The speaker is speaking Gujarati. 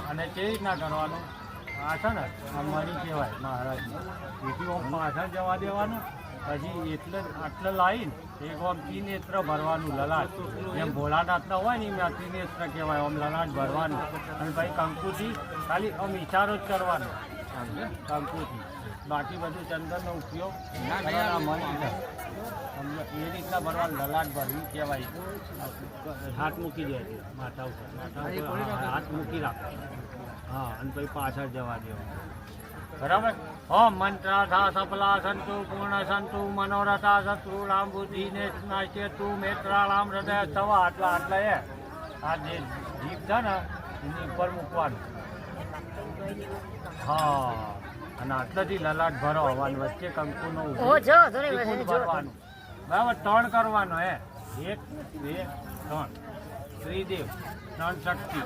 અને તે રીતના કરવાનું આ છે ને આ મણી કહેવાય મહારાજની એથી આમ પાછળ જવા દેવાનું પછી એટલે આટલે લાવીને એક આમ ત્રિનેત્ર ભરવાનું લલાટ જેમ ભોળાનાથના હોય ને એમ ત્રિનેત્ર કહેવાય આમ લલાટ ભરવાનું અને પછી કંકુથી ખાલી આમ ઇશારો જ કરવાનો કંકુથી બાકી બધું ચંદનનો ઉપયોગ મણી છે એ રીતના ભરવાનું લલાટ ભરવી કહેવાય હાથ મૂકી દે છે માથા ઉપર હાથ મૂકી રાખો હા અને પછી પાછળ જવા દેવા બરાબર ઓમ મંત્રાધા સફલા સંતુ પૂર્ણ સંતુ મનોરથા શત્રુરામ બુદ્ધિને નાશ્યતુ મેત્રાળામ હૃદય થવા આટલા એ આ જે જીભ છે ને એની ઉપર મૂકવાનું હા અને આટલાથી લલાટ ભરો હવાનું વચ્ચે કંકુનો ભરવાનું બરાબર 3 કરવાનો 1 2 3 શ્રીદેવ 3 શક્તિ